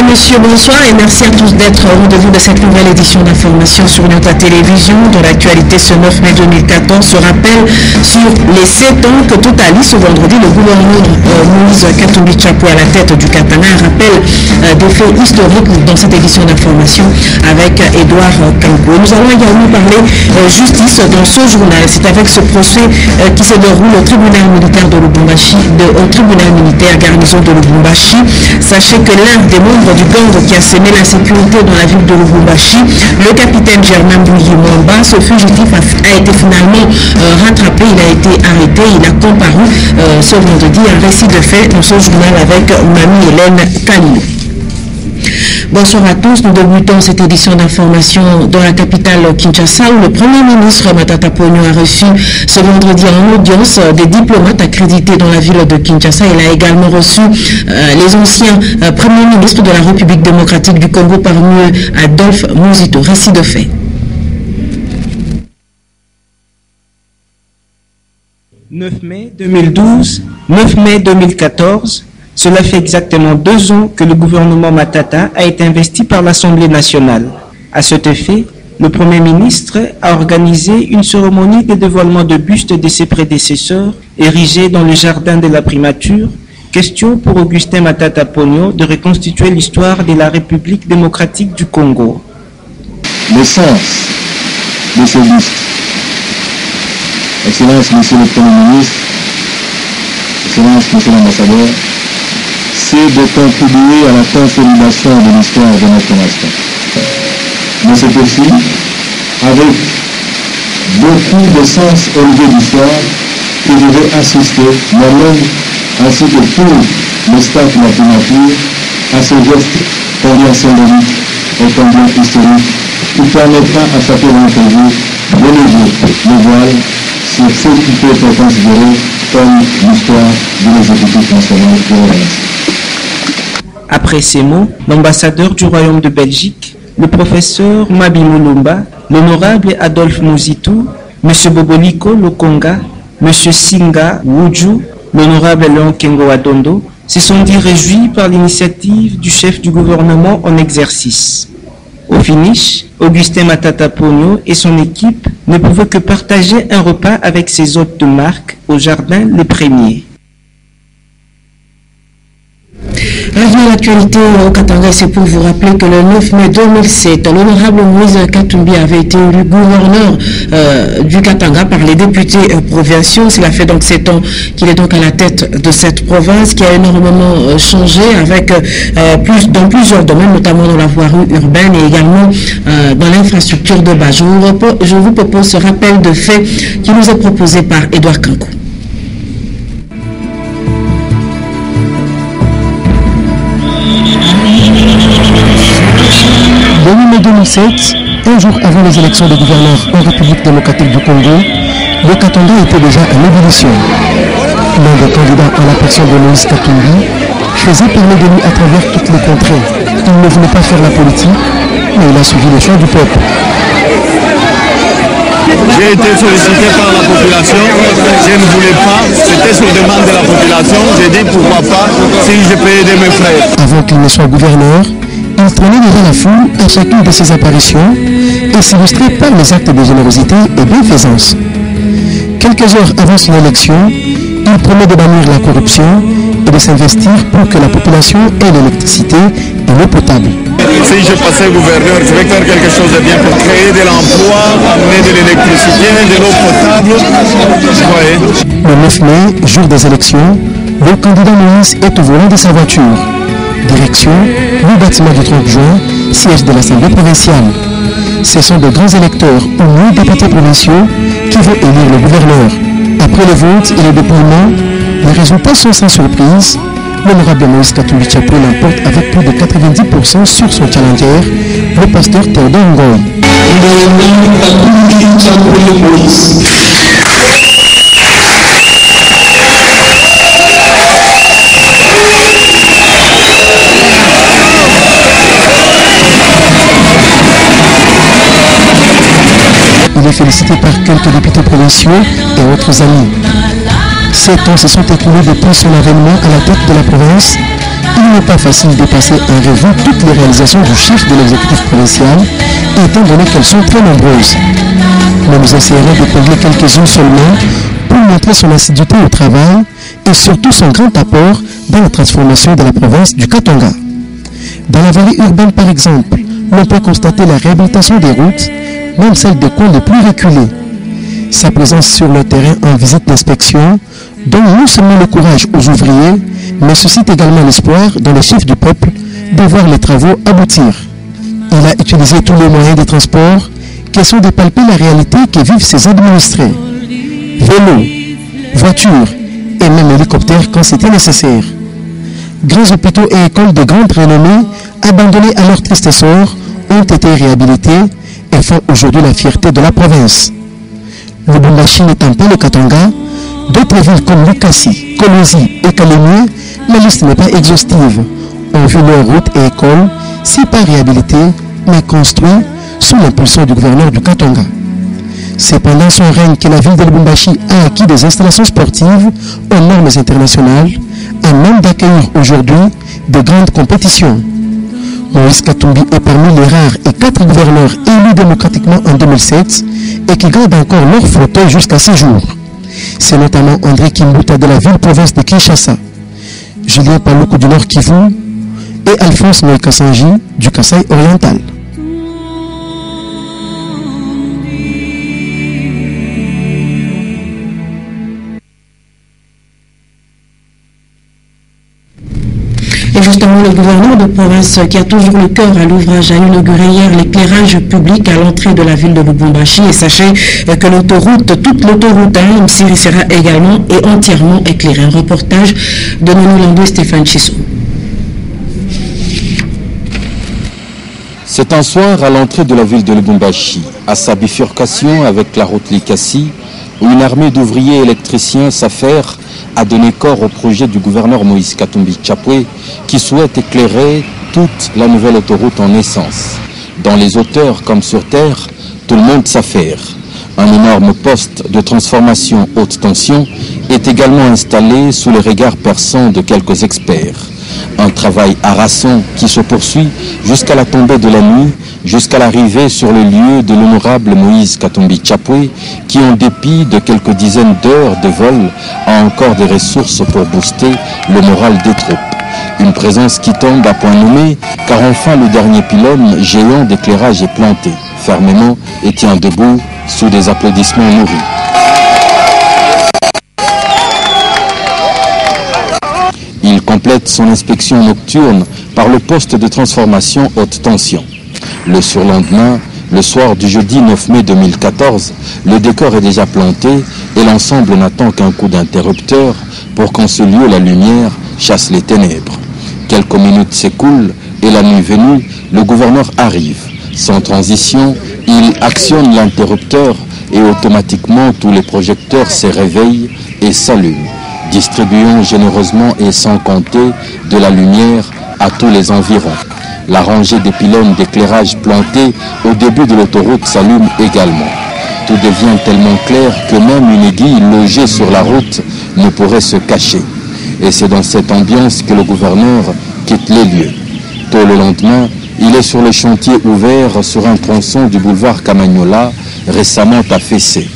Mesdames, Messieurs, bonsoir et merci à tous d'être au rendez-vous de cette nouvelle édition d'information sur notre télévision. Dans l'actualité ce 9 mai 2014 se rappelle sur les 7 ans que totalise ce vendredi le gouverneur Moïse Katumbi Tshapou à la tête du Katanga. Un rappel des faits historiques dans cette édition d'information avec Edouard Kankou. Nous allons également parler justice dans ce journal. C'est avec ce procès qui se déroule au tribunal militaire de Lubumbashi, au tribunal militaire garnison de Lubumbashi. Sachez que l'un des membres du gang qui a semé l'insécurité dans la ville de Lubumbashi, le capitaine Germain Bouyi-Mwamba, ce fugitif a été finalement rattrapé, il a été arrêté, il a comparu ce vendredi. Un récit de fait dans ce journal avec Mamie Hélène Kalilou. Bonsoir à tous, nous débutons cette édition d'information dans la capitale Kinshasa où le Premier ministre Matata Ponyo a reçu ce vendredi en audience des diplomates accrédités dans la ville de Kinshasa. Il a également reçu les anciens premiers ministres de la République démocratique du Congo, parmi eux Adolphe Muzito. Récit de fait. 9 mai 2012, 9 mai 2014, cela fait exactement 2 ans que le gouvernement Matata a été investi par l'Assemblée nationale. À cet effet, le Premier ministre a organisé une cérémonie de dévoilement de buste de ses prédécesseurs érigés dans le jardin de la primature. Question pour Augustin Matata Ponyo de reconstituer l'histoire de la République démocratique du Congo. Le sens de ce buste, Excellence Monsieur le Premier ministre, Excellence Monsieur l'Ambassadeur, c'est de contribuer à la consolidation de l'histoire de notre nation. Mais c'est aussi avec beaucoup de sens élevé d'histoire que je vais assister moi-même ainsi que tout le staff de la primature à ce geste combien symbolique et combien historique qui permettra à chacun d'entre vous de lever le voile sur ce qui peut être considéré comme l'histoire de l'exécutif national de la nation. Après ces mots, l'ambassadeur du Royaume de Belgique, le professeur Mabi Mulumba, l'honorable Adolphe Muzito, M. Boboliko Lokonga, M. Singa Wuju, l'honorable Léon Kengo Adondo, se sont dit réjouis par l'initiative du chef du gouvernement en exercice. Au finish, Augustin Matata Ponyo et son équipe ne pouvaient que partager un repas avec ses hôtes de marque au jardin Le Premier. Revenons à l'actualité au Katanga, c'est pour vous rappeler que le 9 mai 2007, l'honorable Moïse Katumbi avait été élu gouverneur du Katanga par les députés provinciaux. Cela fait donc 7 ans qu'il est donc à la tête de cette province qui a énormément changé avec dans plusieurs domaines, notamment dans la voirie urbaine et également dans l'infrastructure de base. Je vous propose ce rappel de fait qui nous est proposé par Edouard Kankou. En 2007, un jour avant les élections de gouverneur en République démocratique du Congo, le Katanga était déjà en ébullition. L'un des candidats à la personne de Moïse Katumbi faisait parler de lui à travers toutes les contrées. Il ne voulait pas faire la politique, mais il a suivi le choix du peuple. J'ai été sollicité par la population, je ne voulais pas, c'était sur demande de la population, j'ai dit pourquoi pas si je peux aider mes frères. Avant qu'il ne soit gouverneur, il traînait devant la foule à chacune de ses apparitions et s'illustrait par les actes de générosité et bienfaisance. Quelques heures avant son élection, il promet de bannir la corruption et de s'investir pour que la population ait l'électricité et l'eau potable. Si je passais gouverneur, je vais faire quelque chose de bien pour créer de l'emploi, amener de l'électricité, de l'eau potable. Le 9 mai, jour des élections, le candidat Moïse est au volant de sa voiture. Direction, le bâtiment du 30 juin, siège de l'Assemblée provinciale. Ce sont de grands électeurs ou mieux députés provinciaux qui vont élire le gouverneur. Après le vote et le dépouillement, les résultats sont sans surprise. L'honorable Moïse Katumbi Tshapou l'emporte avec plus de 90% sur son challenger, le pasteur Théodore Ngoy. Il est félicité par quelques députés provinciaux et autres amis. 7 ans se sont écoulés depuis son avènement à la tête de la province il n'est pas facile de passer en revue toutes les réalisations du chef de l'exécutif provincial, étant donné qu'elles sont très nombreuses. Mais nous essayerons de combler quelques-unes seulement pour montrer son assiduité au travail et surtout son grand apport dans la transformation de la province du Katanga. Dans la vallée urbaine, par exemple, l'on peut constater la réhabilitation des routes, même celles des coins les plus reculés. Sa présence sur le terrain en visite d'inspection donne non seulement le courage aux ouvriers, mais suscite également l'espoir dans les chefs du peuple de voir les travaux aboutir. Il a utilisé tous les moyens de transport, question de palper la réalité que vivent ses administrés. Vélos, voitures et même hélicoptères quand c'était nécessaire. Grands hôpitaux et écoles de grande renommée, abandonnés à leur triste sort, ont été réhabilités et font aujourd'hui la fierté de la province. Lubumbashi n'étant pas le Katanga, d'autres villes comme Lukasi, Kolosi et Kalemie, la liste n'est pas exhaustive, ont vu leurs routes et écoles, si pas réhabilitées, mais construites sous l'impulsion du gouverneur du Katanga. C'est pendant son règne que la ville de Lubumbashi a acquis des installations sportives aux normes internationales, à même d'accueillir aujourd'hui de grandes compétitions. Moïse Katumbi est parmi les rares et 4 gouverneurs élus démocratiquement en 2007 et qui gardent encore leur fauteuil jusqu'à ce jour. C'est notamment André Kimbuta de la ville-province de Kinshasa, Julien Paluku du Nord Kivu et Alphonse Noé Kassanji du Kasaï oriental. Et justement, le gouverneur de province qui a toujours le cœur à l'ouvrage a inauguré hier l'éclairage public à l'entrée de la ville de Lubumbashi. Et sachez que l'autoroute, toute l'autoroute Msiri sera également et entièrement éclairée. Un reportage de Nono Landou et Stéphane Chissou. C'est un soir à l'entrée de la ville de Lubumbashi, à sa bifurcation avec la route Likasi, où une armée d'ouvriers électriciens s'affaire à donner corps au projet du gouverneur Moïse Katumbi Tchapwe qui souhaite éclairer toute la nouvelle autoroute en essence. Dans les hauteurs comme sur terre, tout le monde s'affaire. Un énorme poste de transformation haute tension est également installé sous les regards perçants de quelques experts. Un travail harassant qui se poursuit jusqu'à la tombée de la nuit, jusqu'à l'arrivée sur le lieu de l'honorable Moïse Katumbi Tchapwe, qui en dépit de quelques dizaines d'heures de vol, a encore des ressources pour booster le moral des troupes. Une présence qui tombe à point nommé, car enfin le dernier pylône géant d'éclairage est planté, fermement et tient debout sous des applaudissements nourris. Il complète son inspection nocturne par le poste de transformation haute tension. Le surlendemain, le soir du jeudi 9 mai 2014, le décor est déjà planté et l'ensemble n'attend qu'un coup d'interrupteur pour qu'en ce lieu la lumière chasse les ténèbres. Quelques minutes s'écoulent et la nuit venue, le gouverneur arrive. Sans transition, il actionne l'interrupteur et automatiquement tous les projecteurs se réveillent et s'allument, distribuant généreusement et sans compter de la lumière à tous les environs. La rangée des pylônes d'éclairage plantés au début de l'autoroute s'allume également. Tout devient tellement clair que même une aiguille logée sur la route ne pourrait se cacher. Et c'est dans cette ambiance que le gouverneur quitte les lieux. Tôt le lendemain, il est sur le chantier ouvert sur un tronçon du boulevard Camagnola, récemment affaissé.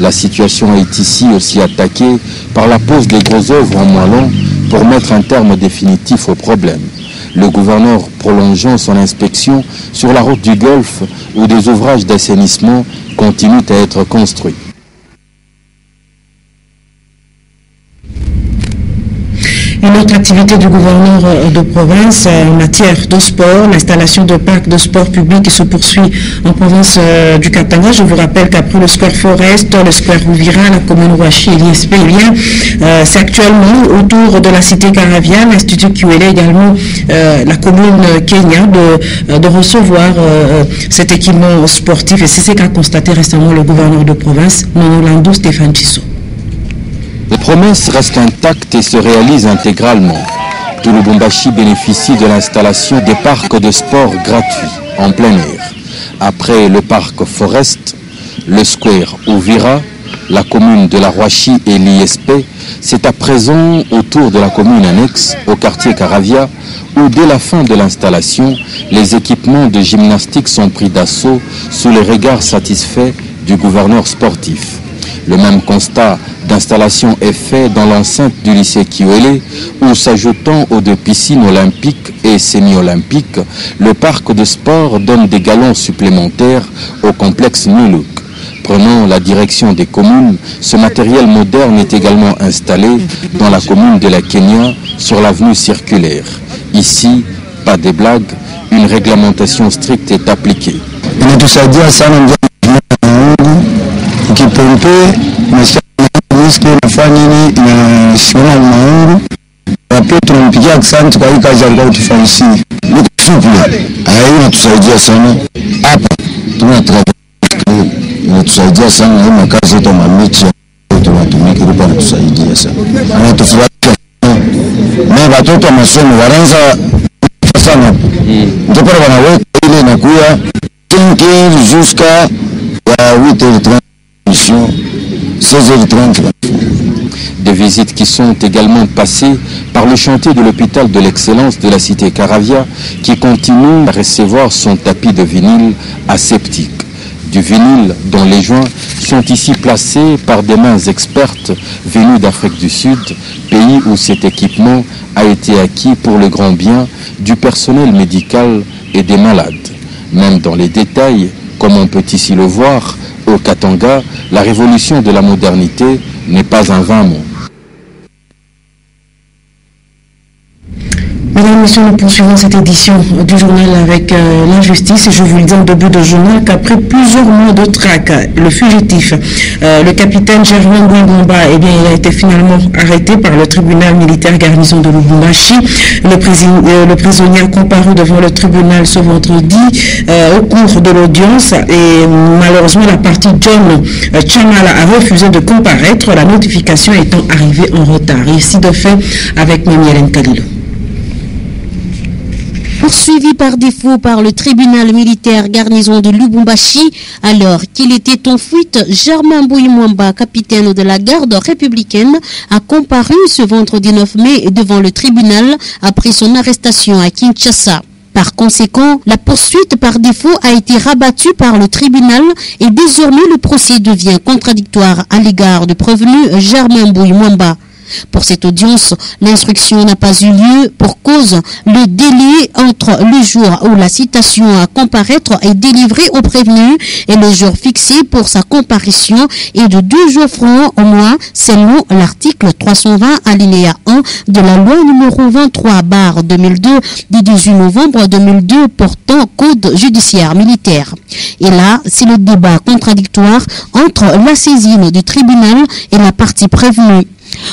La situation est ici aussi attaquée par la pose des gros œuvres en moellon pour mettre un terme définitif au problème. Le gouverneur prolongeant son inspection sur la route du Golfe où des ouvrages d'assainissement continuent à être construits. Une autre activité du gouverneur de province en matière de sport, l'installation de parcs de sport publics se poursuit en province du Katanga. Je vous rappelle qu'après le Square Forest, le Square Rouvira, la commune Ouachi et l'ISP, c'est actuellement autour de la cité Caravia, l'Institut QL également la commune Kenya de recevoir cet équipement sportif. Et c'est ce qu'a constaté récemment le gouverneur de province, Nono Landou Stéphane Chissou. Les promesses restent intactes et se réalisent intégralement. Tout le Lubumbashi bénéficie de l'installation des parcs de sport gratuits en plein air. Après le parc Forest, le Square Ouvira, la commune de la Roachi et l'ISP, c'est à présent au tour de la commune annexe, au quartier Caravia, où dès la fin de l'installation, les équipements de gymnastique sont pris d'assaut sous les regards satisfaits du gouverneur sportif. Le même constat d'installation est fait dans l'enceinte du lycée Kiwele, où s'ajoutant aux deux piscines olympiques et semi-olympiques, le parc de sport donne des galons supplémentaires au complexe New Look. Prenant la direction des communes, ce matériel moderne est également installé dans la commune de la Kenya, sur l'avenue circulaire. Ici, pas des blagues, une réglementation stricte est appliquée. Inatusaidia sana hii makazi yetu mamichi tunatumika hapa, inatusaidia sana, anatufurahisha na watoto wa masomo wanaanza sana, ndio pale wanaweka ile inakuwa 5h jusqu'à 8h30 mission 16h30. Des visites qui sont également passées par le chantier de l'hôpital de l'excellence de la cité Caravia, qui continue à recevoir son tapis de vinyle aseptique. Du vinyle dont les joints sont ici placés par des mains expertes venues d'Afrique du Sud, pays où cet équipement a été acquis pour le grand bien du personnel médical et des malades. Même dans les détails, comme on peut ici le voir, au Katanga, la révolution de la modernité n'est pas un vain mot. Mesdames et messieurs, nous poursuivons cette édition du journal avec l'injustice. Et je vous le dis en début de journal qu'après plusieurs mois de traque, le fugitif, le capitaine Germain Bouimomba, il a été finalement arrêté par le tribunal militaire garnison de Lubumbashi. Le prisonnier a comparu devant le tribunal ce vendredi au cours de l'audience. Et malheureusement, la partie John Chamala a refusé de comparaître, la notification étant arrivée en retard. Ici de fait avec Mme Hélène Kalilou. Poursuivi par défaut par le tribunal militaire garnison de Lubumbashi, alors qu'il était en fuite, Germain Bouimomba, capitaine de la garde républicaine, a comparu ce vendredi 9 mai devant le tribunal après son arrestation à Kinshasa. Par conséquent, la poursuite par défaut a été rabattue par le tribunal et désormais le procès devient contradictoire à l'égard du prévenu Germain Bouimomba. Pour cette audience, l'instruction n'a pas eu lieu pour cause le délai entre le jour où la citation à comparaître est délivrée au prévenu et le jour fixé pour sa comparution est de 2 jours francs au mois, selon l'article 320 alinéa 1 de la loi numéro 23/2002 du 18 novembre 2002 portant code judiciaire militaire. Et là, c'est le débat contradictoire entre la saisine du tribunal et la partie prévenue.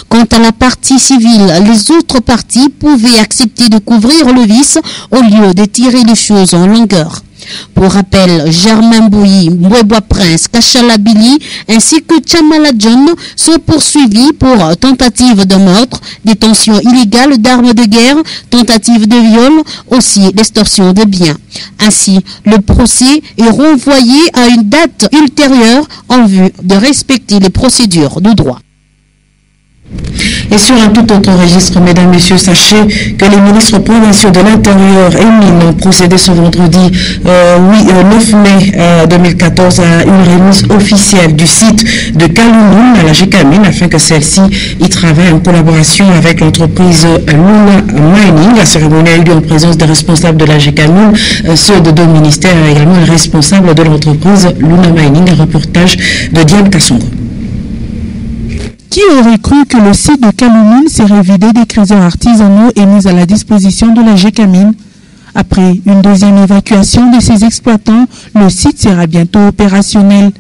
Quant à la partie civile, les autres parties pouvaient accepter de couvrir le vice au lieu de tirer les choses en longueur. Pour rappel, Germain Bouyi, Mbwebwa Prince, Kachala Billy ainsi que Chamala John sont poursuivis pour tentative de meurtre, détention illégale d'armes de guerre, tentative de viol, aussi d'extorsion de biens. Ainsi, le procès est renvoyé à une date ultérieure en vue de respecter les procédures de droit. Et sur un tout autre registre, mesdames, messieurs, sachez que les ministres provinciaux de l'Intérieur et Mines ont procédé ce vendredi 9 mai 2014 à une remise officielle du site de Kaloumoun à la GECAMIN afin que celle-ci y travaille en collaboration avec l'entreprise Luna Mining. La cérémonie a eu lieu en présence des responsables de la GECAMIN, ceux de 2 ministères et également les responsables de l'entreprise Luna Mining. Un reportage de Diane Kassongo. Qui aurait cru que le site de Kaloumoun serait vidé des trésors artisanaux et mis à la disposition de la GECAMIN? Après une deuxième évacuation de ses exploitants, le site sera bientôt opérationnel.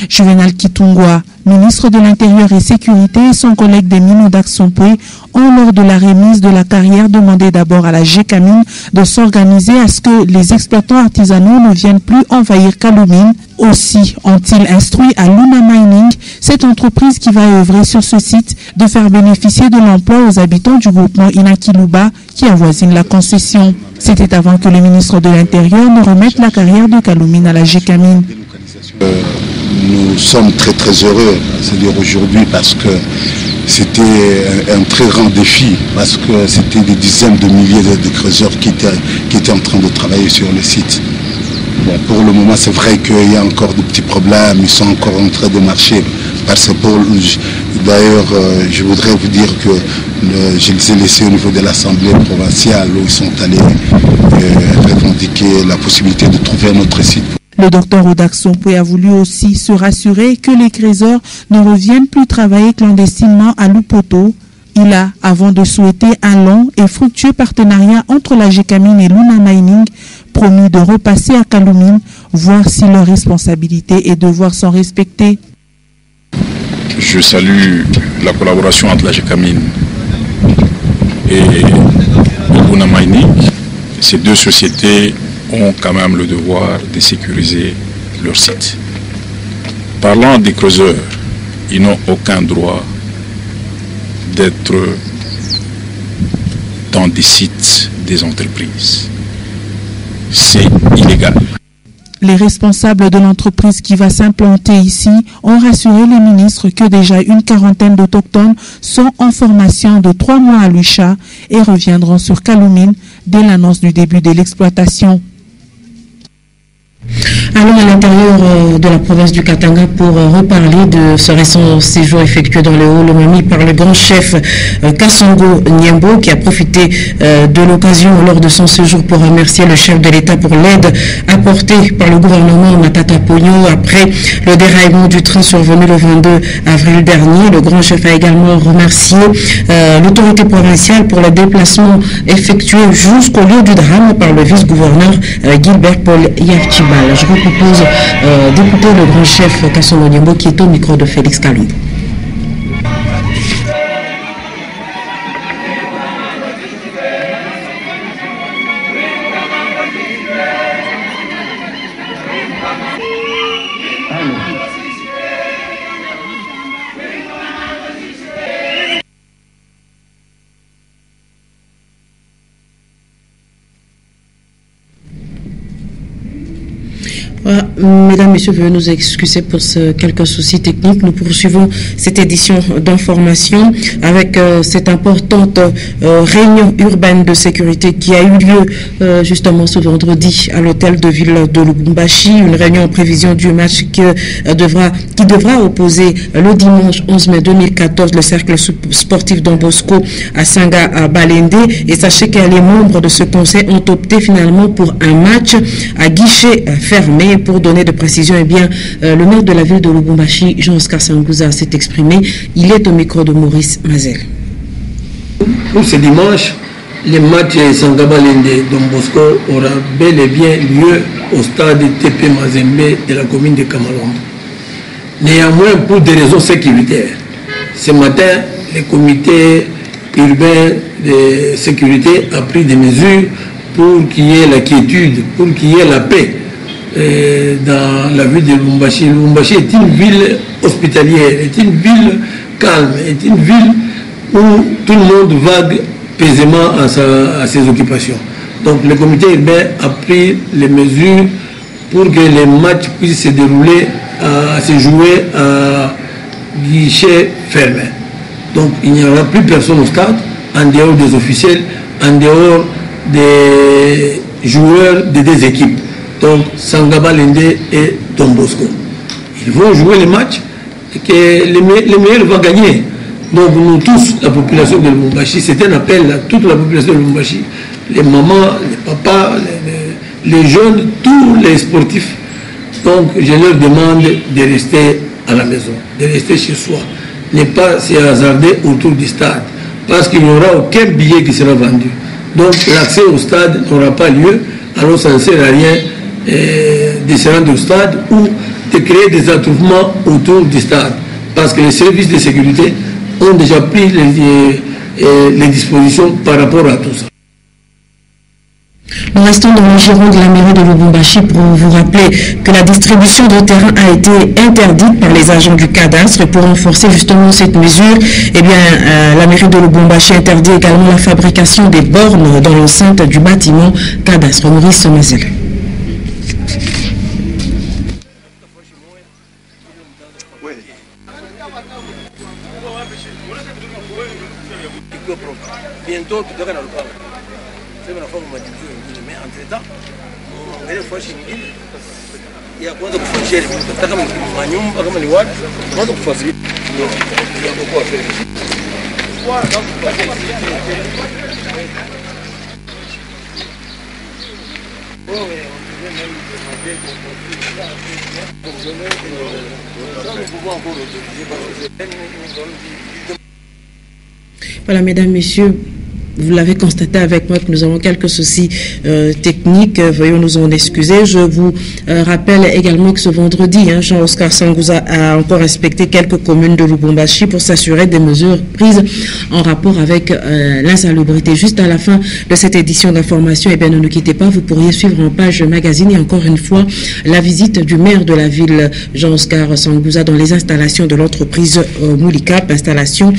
Juvenal Kitungwa, ministre de l'Intérieur et Sécurité, et son collègue des mines Odak Sompoué ont, lors de la remise de la carrière, demandé d'abord à la GECAMIN de s'organiser à ce que les exploitants artisanaux ne viennent plus envahir Kaloumoun. Aussi ont-ils instruit à Luna Mining, cette entreprise qui va œuvrer sur ce site, de faire bénéficier de l'emploi aux habitants du groupement Inakiluba qui avoisine la concession. C'était avant que le ministre de l'Intérieur ne remette la carrière de Kaloumoun à la GECAMIN. nous sommes très très heureux, c'est-à-dire aujourd'hui, parce que c'était un très grand défi, parce que c'était des dizaines de milliers de creuseurs qui étaient en train de travailler sur le site. Bon, pour le moment, c'est vrai qu'il y a encore de petits problèmes, ils sont encore en train de marcher. D'ailleurs, je voudrais vous dire que je les ai laissés au niveau de l'Assemblée provinciale où ils sont allés revendiquer la possibilité de trouver un autre site. Le docteur Odak Sompoué a voulu aussi se rassurer que les creuseurs ne reviennent plus travailler clandestinement à Lupoto. Il a, avant de souhaiter un long et fructueux partenariat entre la GECAMIN et Luna Mining, promis de repasser à Kaloumine, voir si leurs responsabilités et devoirs sont respectés. Je salue la collaboration entre la GECAMIN et Luna Mining. Ces deux sociétés ont quand même le devoir de sécuriser leur site. Parlant des creuseurs, ils n'ont aucun droit d'être dans des sites des entreprises. C'est illégal. Les responsables de l'entreprise qui va s'implanter ici ont rassuré les ministres que déjà une quarantaine d'autochtones sont en formation de 3 mois à Lucha et reviendront sur Kaloumine dès l'annonce du début de l'exploitation. Allons à l'intérieur de la province du Katanga pour reparler de ce récent séjour effectué dans le Haut-Lomami par le grand chef Kassongo Niembo, qui a profité de l'occasion lors de son séjour pour remercier le chef de l'État pour l'aide apportée par le gouvernement Matata Pogno après le déraillement du train survenu le 22 avril dernier. Le grand chef a également remercié l'autorité provinciale pour le déplacement effectué jusqu'au lieu du drame par le vice-gouverneur Gilbert Paul Yafchibal. Je vous propose d'écouter le grand chef Kassongo Niembo qui est au micro de Félix Kalumba. Mesdames, Messieurs, veuillez nous excuser pour quelques soucis techniques. Nous poursuivons cette édition d'information avec cette importante réunion urbaine de sécurité qui a eu lieu justement ce vendredi à l'hôtel de ville de Lubumbashi. Une réunion en prévision du match qui devra opposer le dimanche 11 mai 2014 le cercle sportif Don Bosco à Sanga Balende. Et sachez que les membres de ce conseil ont opté finalement pour un match à guichet fermé. Pour donner de précision, eh bien, le maire de la ville de Lubumbashi, Jean-Oscar Sangouza, s'est exprimé. Il est au micro de Maurice Mazel. Pour ce dimanche, le match Sanga Balende Don Bosco aura bel et bien lieu au stade TP Mazembe de la commune de Kamalonde. Néanmoins, pour des raisons sécuritaires, ce matin, le comité urbain de sécurité a pris des mesures pour qu'il y ait la quiétude, pour qu'il y ait la paix dans la ville de Lubumbashi. Lubumbashi est une ville hospitalière, est une ville calme, est une ville où tout le monde vague paisément à ses occupations. Donc le comité urbain a pris les mesures pour que les matchs puissent se dérouler, se jouer à guichet fermé. Donc il n'y aura plus personne au stade, en dehors des officiels, en dehors des joueurs des deux équipes. Donc Sanga Balende et Don Bosco. Ils vont jouer les matchs et que les meilleurs vont gagner. Donc nous tous, la population de Lubumbashi, c'est un appel à toute la population de Lubumbashi, les mamans, les papas, les jeunes, tous les sportifs. Donc je leur demande de rester à la maison, de rester chez soi, ne pas se hasarder autour du stade, parce qu'il n'y aura aucun billet qui sera vendu. Donc l'accès au stade n'aura pas lieu, alors ça ne sert à rien de se rendre au stade ou de créer des attroupements autour du stade, parce que les services de sécurité ont déjà pris les dispositions par rapport à tout ça. Nous restons dans le giron de la mairie de Lubumbashi pour vous rappeler que la distribution de terrain a été interdite par les agents du cadastre. Et pour renforcer justement cette mesure, eh bien, la mairie de Lubumbashi interdit également la fabrication des bornes dans l'enceinte du bâtiment cadastre. Maurice Mazel. bientôt tutoka na lupanga sema nafaa kumadivu wengine mais entre temps ile fois nyingine ya kwanza kufanyia hata kama ni manyumba kama ni watu kwanza kufasilia ndio kwa aferi Voilà, mesdames, messieurs, vous l'avez constaté avec moi que nous avons quelques soucis techniques. Veuillez nous en excuser. Je vous rappelle également que ce vendredi, Jean-Oscar Sangouza a encore inspecté quelques communes de Lubumbashi pour s'assurer des mesures prises en rapport avec l'insalubrité. Juste à la fin de cette édition d'information, ne nous quittez pas, vous pourriez suivre en page magazine et encore une fois la visite du maire de la ville, Jean-Oscar Sangouza, dans les installations de l'entreprise Moulikap, installation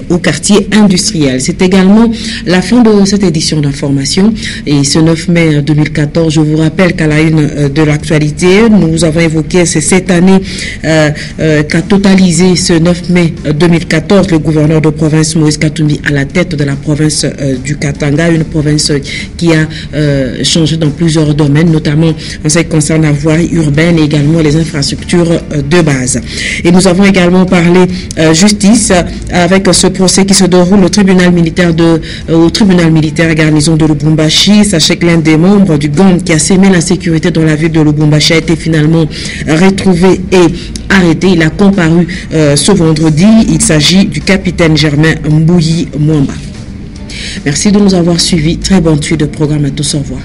au quartier industriel. C'est également la fin de cette édition d'information et ce 9 mai 2014, je vous rappelle qu'à la une de l'actualité, nous avons évoqué cette année qu'a totalisé ce 9 mai 2014 le gouverneur de province Moïse Katumbi à la tête de la province du Katanga, une province qui a changé dans plusieurs domaines, notamment en ce qui concerne la voirie urbaine et également les infrastructures de base. Et nous avons également parlé justice avec ce procès qui se déroule au tribunal militaire garnison de Lubumbashi. Sachez que l'un des membres du gang qui a sémé l'insécurité dans la ville de Lubumbashi a été finalement retrouvé et arrêté. Il a comparu ce vendredi. Il s'agit du capitaine Germain Mbouyi Mwamba. Merci de nous avoir suivis. Très bonne suite de programme. À tous. Au revoir.